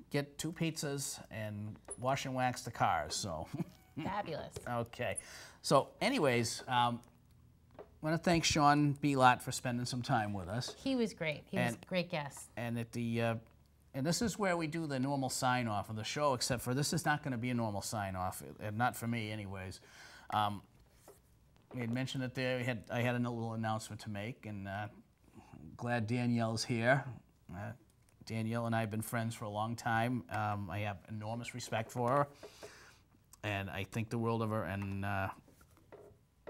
get 2 pizzas and wash and wax the cars. So Fabulous. okay. So anyways, I want to thank Sean Bielat for spending some time with us. He was great. He was a great guest. And at the and this is where we do the normal sign-off of the show, except for this is not going to be a normal sign-off, and not for me anyways. We had mentioned that I had a little announcement to make, and glad Danielle's here. Danielle and I have been friends for a long time. I have enormous respect for her, and I think the world of her, and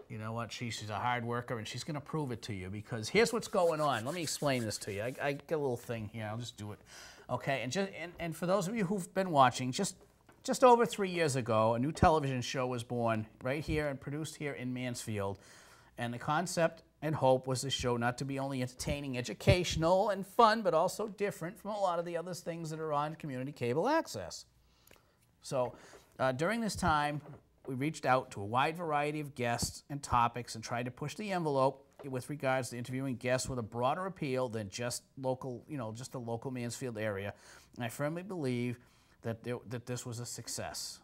you know what? She's a hard worker, and she's going to prove it to you, because here's what's going on. Let me explain this to you. I got a little thing here. I'll just do it. Okay, and for those of you who've been watching, just over 3 years ago, a new television show was born right here and produced here in Mansfield. And the concept and hope was the show not to be only entertaining, educational, and fun, but also different from a lot of the other things that are on community cable access. So during this time, we reached out to a wide variety of guests and topics and tried to push the envelope with regards to interviewing guests with a broader appeal than just local, just the local Mansfield area. And I firmly believe that this was a success.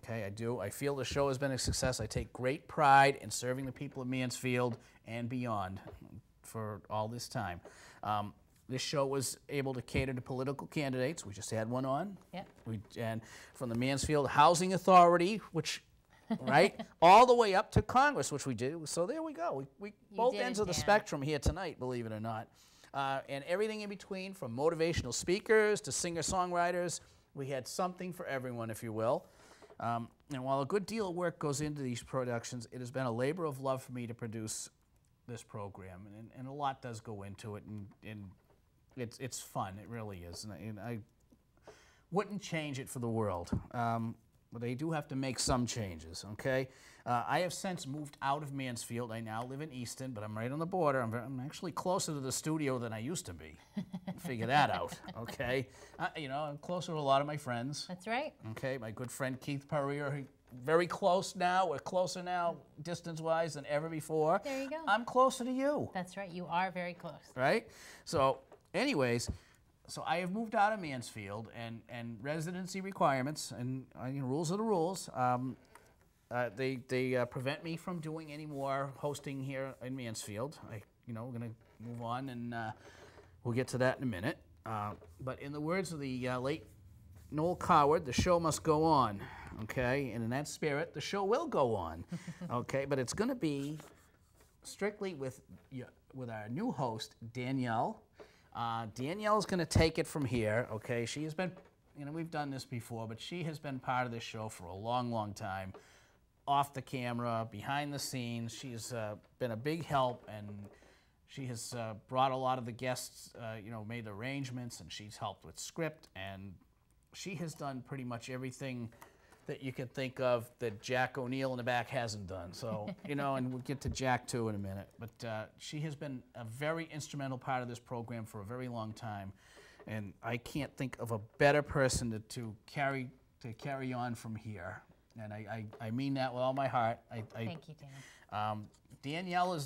Okay, I do. I feel the show has been a success. I take great pride in serving the people of Mansfield and beyond for all this time. This show was able to cater to political candidates. We just had one on. Yep. And from the Mansfield Housing Authority, which, right, all the way up to Congress, which we do. So there we go. We both ends of the spectrum here tonight, believe it or not. And everything in between, from motivational speakers to singer-songwriters. We had something for everyone, if you will. And while a good deal of work goes into these productions, it has been a labor of love for me to produce this program, and a lot does go into it, and it's fun. It really is, and I wouldn't change it for the world. But they do have to make some changes, okay? I have since moved out of Mansfield. I now live in Easton, but I'm right on the border. I'm actually closer to the studio than I used to be. Figure that out, okay? I'm closer to a lot of my friends. That's right. Okay, my good friend Keith Perrier, very close now. We're closer now, distance-wise, than ever before. There you go. I'm closer to you. That's right. You are very close. Right? So, anyways, so I have moved out of Mansfield, and residency requirements and rules are the rules. They prevent me from doing any more hosting here in Mansfield. We're going to move on, and we'll get to that in a minute. But in the words of the late Noel Coward, the show must go on. Okay, and in that spirit, the show will go on. Okay, but it's going to be strictly with our new host, Danielle. Danielle's going to take it from here, okay? She has been, we've done this before, but she has been part of this show for a long, long time. Off the camera, behind the scenes, she's been a big help, and she has brought a lot of the guests, made arrangements, and she's helped with script, and she has done pretty much everything that you could think of that Jack O'Neill in the back hasn't done. So, and we'll get to Jack too in a minute. But she has been a very instrumental part of this program for a very long time. And I can't think of a better person to carry on from here. And I mean that with all my heart. Thank you, Dan.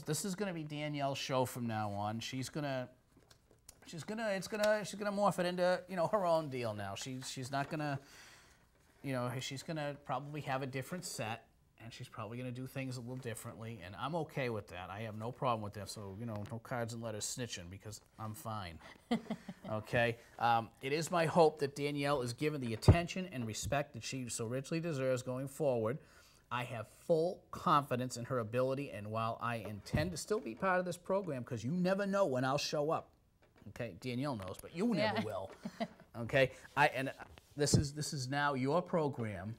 This is going to be Danielle's show from now on. She's gonna morph it into, her own deal now. She's not gonna, she's going to probably have a different set, and she's probably going to do things a little differently, and I'm okay with that. I have no problem with that, so, no cards and letters snitching, because I'm fine. Okay? It is my hope that Danielle is given the attention and respect that she so richly deserves going forward. I have full confidence in her ability, and while I intend to still be part of this program, because you never know when I'll show up. Okay? Danielle knows, but you never will. Okay? This is now your program,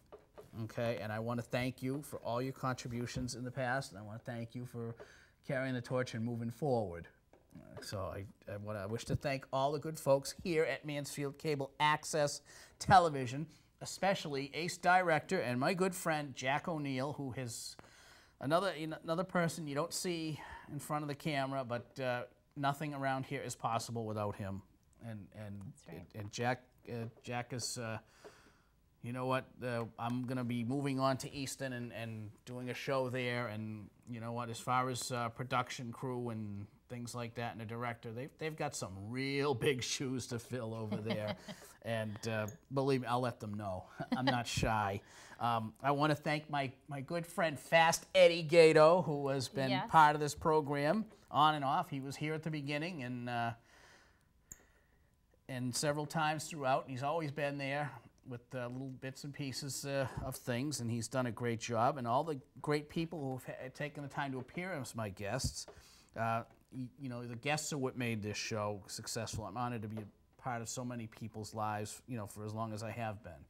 okay? And I want to thank you for all your contributions in the past, and I want to thank you for carrying the torch and moving forward. So I wish to thank all the good folks here at Mansfield Cable Access Television, especially Ace Director and my good friend Jack O'Neill, who is another person you don't see in front of the camera, but nothing around here is possible without him. And Jack is, you know what, I'm going to be moving on to Easton and doing a show there, and you know what, as far as production crew and things like that and a director, they've got some real big shoes to fill over there. And believe me, I'll let them know. I'm not shy. I want to thank my good friend Fast Eddie Gato, who has been Yes. part of this program on and off. He was here at the beginning and several times throughout. He's always been there with little bits and pieces of things, and he's done a great job. And all the great people who have taken the time to appear as my guests. You know, the guests are what made this show successful. I'm honored to be a part of so many people's lives, you know, for as long as I have been.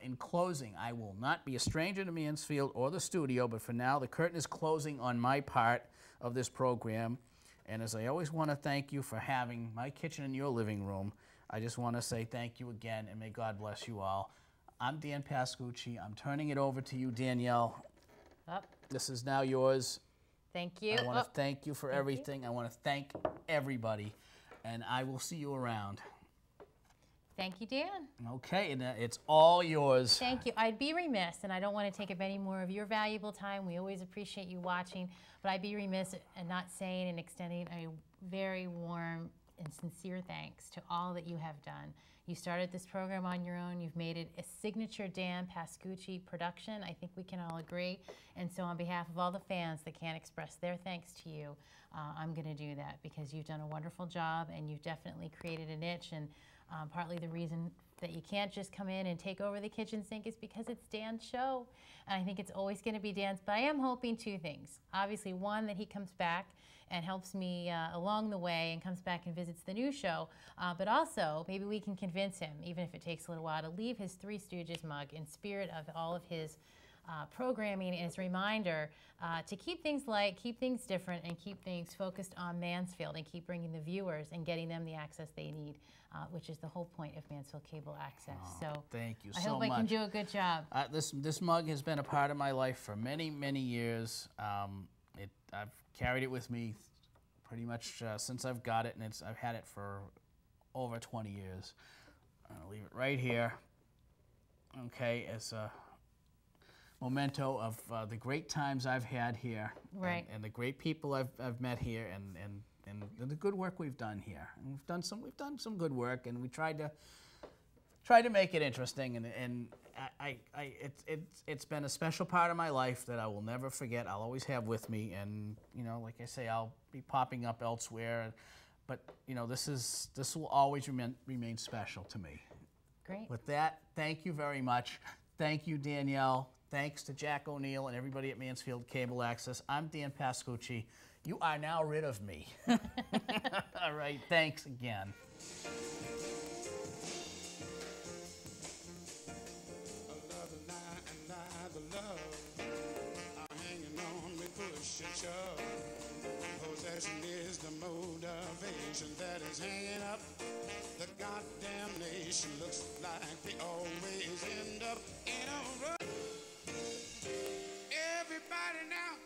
In closing, I will not be a stranger to Mansfield or the studio, but for now, the curtain is closing on my part of this program. And as I always want to thank you for having my kitchen in your living room, I just want to say thank you again, and may God bless you all. I'm Dan Pascucci. I'm turning it over to you, Danielle. This is now yours. Thank you. I want to thank you for everything. I want to thank everybody, and I will see you around. Thank you, Dan. Okay, and it's all yours. Thank you. I'd be remiss, and I don't want to take up any more of your valuable time. We always appreciate you watching, but I'd be remiss in not saying and extending a very warm and sincere thanks to all that you have done. You started this program on your own. You've made it a signature Dan Pascucci production. I think we can all agree. And so on behalf of all the fans that can't express their thanks to you, I'm going to do that because you've done a wonderful job and you've definitely created a niche. And partly the reason that you can't just come in and take over the kitchen sink is because it's Dan's show. And I think it's always going to be Dan's. But I am hoping two things. Obviously, one, that he comes back and helps me along the way and comes back and visits the new show. But also, maybe we can convince him, even if it takes a little while, to leave his Three Stooges mug in spirit of all of his programming and as a reminder to keep things light, keep things different, and keep things focused on Mansfield and keep bringing the viewers and getting them the access they need, which is the whole point of Mansfield Cable Access. So thank you so I hope much. I can do a good job. This mug has been a part of my life for many, many years. I've carried it with me pretty much since I've got it, and I've had it for over 20 years. I'll leave it right here, okay, as a memento of the great times I've had here, Right. and the great people I've met here, and the good work we've done here. And we've done some good work, and we tried to make it interesting, and it's been a special part of my life that I will never forget. I'll always have with me, and you know, like I say, I'll be popping up elsewhere, but you know, this will always remain special to me. Great. With that, thank you very much. Thank you, Danielle. Thanks to Jack O'Neill and everybody at Mansfield Cable Access. I'm Dan Pascucci. You are now rid of me. All right, thanks again. Possession is the motivation that is hanging up. The goddamn nation looks like they always end up in a rut. Everybody now